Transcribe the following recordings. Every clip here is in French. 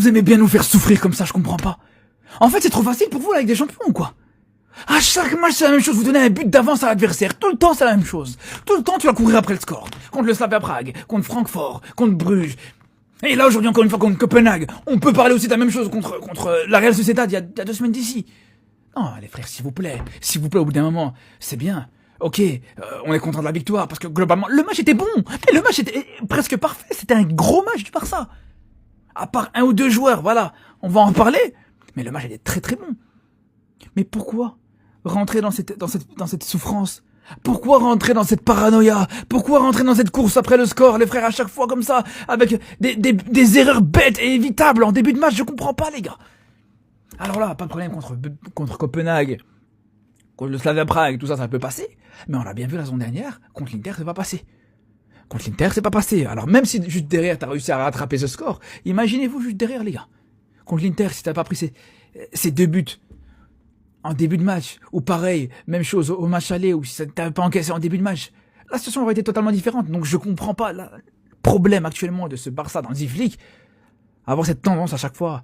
vous aimez bien nous faire souffrir comme ça, je comprends pas. En fait, c'est trop facile pour vous, là, avec des champions, ou quoi? À chaque match, c'est la même chose, vous donnez un but d'avance à l'adversaire. Tout le temps, c'est la même chose. Tout le temps, tu vas courir après le score. Contre le Slavia Prague, contre Francfort, contre Bruges. Et là, aujourd'hui, encore une fois, contre Copenhague. On peut parler aussi de la même chose contre la Real Sociedad il y a 2 semaines d'ici. Non, les frères, s'il vous plaît, au bout d'un moment, c'est bien. Ok, on est content de la victoire, parce que globalement, le match était bon. Et le match était presque parfait. C'était un gros match du Barça. À part 1 ou 2 joueurs, voilà. On va en parler. Mais le match était très très bon. Mais pourquoi rentrer dans cette souffrance? Pourquoi rentrer dans cette paranoïa? Pourquoi rentrer dans cette course après le score, les frères, à chaque fois comme ça, avec des erreurs bêtes et évitables en début de match? Je comprends pas, les gars. Alors là, pas de problème contre Copenhague, contre le Slavia Prague, tout ça, ça peut passer. Mais on l'a bien vu la semaine dernière, contre l'Inter, c'est pas passé. Contre l'Inter, c'est pas passé. Alors même si juste derrière, t'as réussi à rattraper ce score, imaginez-vous juste derrière, les gars. Contre l'Inter, si t'as pas pris ces 2 buts en début de match, ou pareil, même chose au match aller, ou si t'avais pas encaissé en début de match, la situation aurait été totalement différente. Donc je comprends pas le problème actuellement de ce Barça dans le Zivlik, avoir cette tendance à chaque fois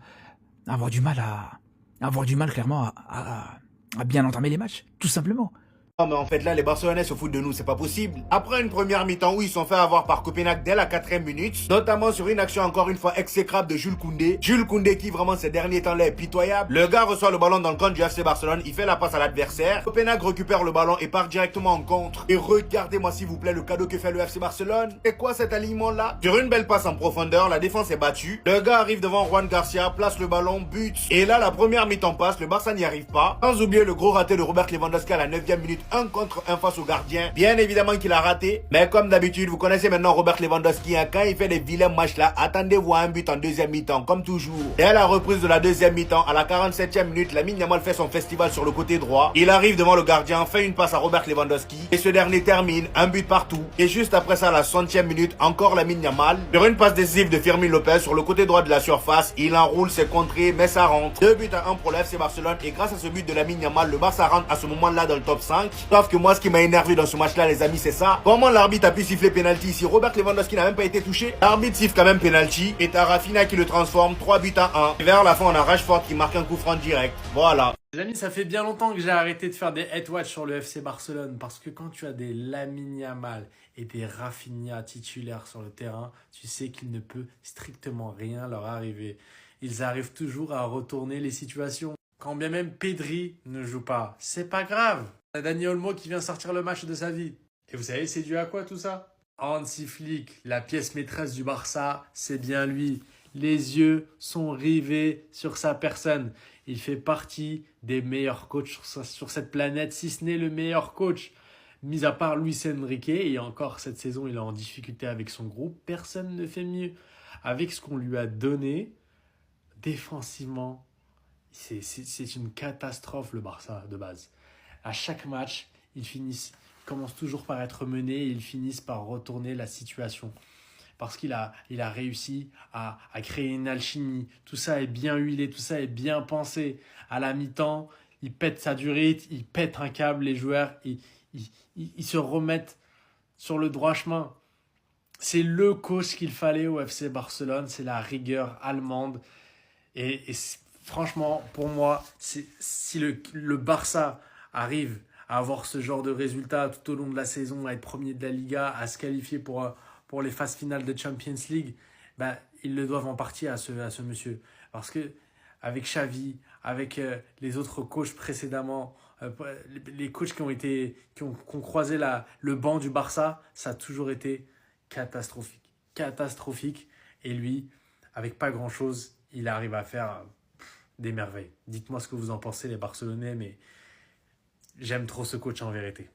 à avoir du mal clairement à bien entamer les matchs, tout simplement. Non mais en fait là les Barcelonais se foutent de nous, c'est pas possible. Après une première mi-temps où ils sont fait avoir par Copenhague dès la 4e minute, notamment sur une action encore une fois exécrable de Jules Koundé. Jules Koundé qui vraiment ces derniers temps là est pitoyable. Le gars reçoit le ballon dans le camp du FC Barcelone, il fait la passe à l'adversaire. Copenhague récupère le ballon et part directement en contre. Et regardez-moi s'il vous plaît le cadeau que fait le FC Barcelone. C'est quoi cet alignement là? Sur une belle passe en profondeur, la défense est battue. Le gars arrive devant Juan Garcia, place le ballon, but. Et là la première mi-temps passe, le Barça n'y arrive pas. Sans oublier le gros raté de Robert Lewandowski à la 9e minute, 1 contre 1 face au gardien. Bien évidemment qu'il a raté. Mais comme d'habitude, vous connaissez maintenant Robert Lewandowski. Hein, quand il fait des vilains matchs là, attendez-vous à un but en 2e mi-temps, comme toujours. Dès la reprise de la 2e mi-temps, à la 47e minute, Lamine Yamal fait son festival sur le côté droit. Il arrive devant le gardien, fait une passe à Robert Lewandowski. Et ce dernier termine, un but partout. Et juste après ça, à la 60e minute, encore Lamine Yamal. Sur une passe décisive de Fermin Lopez sur le côté droit de la surface, il enroule ses contrées, mais ça rentre. 2 buts à 1 pour le FC Barcelone. Et grâce à ce but de Lamine Yamal, le Barça rentre à ce moment-là dans le top 5. Sauf que moi, ce qui m'a énervé dans ce match-là, les amis, c'est ça. Comment l'arbitre a pu siffler penalty si Robert Lewandowski n'a même pas été touché? L'arbitre siffle quand même penalty. Et t'as Rafinha qui le transforme, 3 buts à 1. Et vers la fin, on a Rashford qui marque un coup franc direct. Voilà. Les amis, ça fait bien longtemps que j'ai arrêté de faire des head-watch sur le FC Barcelone parce que quand tu as des Lamine Yamal et des Rafinha titulaires sur le terrain, tu sais qu'il ne peut strictement rien leur arriver. Ils arrivent toujours à retourner les situations. Quand bien même Pedri ne joue pas, c'est pas grave. Dani Olmo qui vient sortir le match de sa vie. Et vous savez, c'est dû à quoi tout ça? Hansi Flick, la pièce maîtresse du Barça, c'est bien lui. Les yeux sont rivés sur sa personne. Il fait partie des meilleurs coachs sur cette planète, si ce n'est le meilleur coach. Mis à part Luis Enrique, et encore cette saison, il est en difficulté avec son groupe. Personne ne fait mieux. Avec ce qu'on lui a donné, défensivement, c'est une catastrophe le Barça de base. À chaque match, ils commencent toujours par être menés et ils finissent par retourner la situation. Parce qu'il a réussi à créer une alchimie. Tout ça est bien huilé, tout ça est bien pensé. À la mi-temps, il pète sa durite, il pète un câble, les joueurs, ils se remettent sur le droit chemin. C'est le coach qu'il fallait au FC Barcelone, c'est la rigueur allemande. Et franchement, pour moi, si le Barça arrive à avoir ce genre de résultats tout au long de la saison, à être premier de la Liga, à se qualifier pour les phases finales de Champions League, ben, ils le doivent en partie à ce monsieur. Parce que avec Xavi, avec les autres coachs précédemment, les coachs qui ont croisé le banc du Barça, ça a toujours été catastrophique. Catastrophique. Et lui, avec pas grand-chose, il arrive à faire des merveilles. Dites-moi ce que vous en pensez, les Barcelonais, mais j'aime trop ce coach en vérité.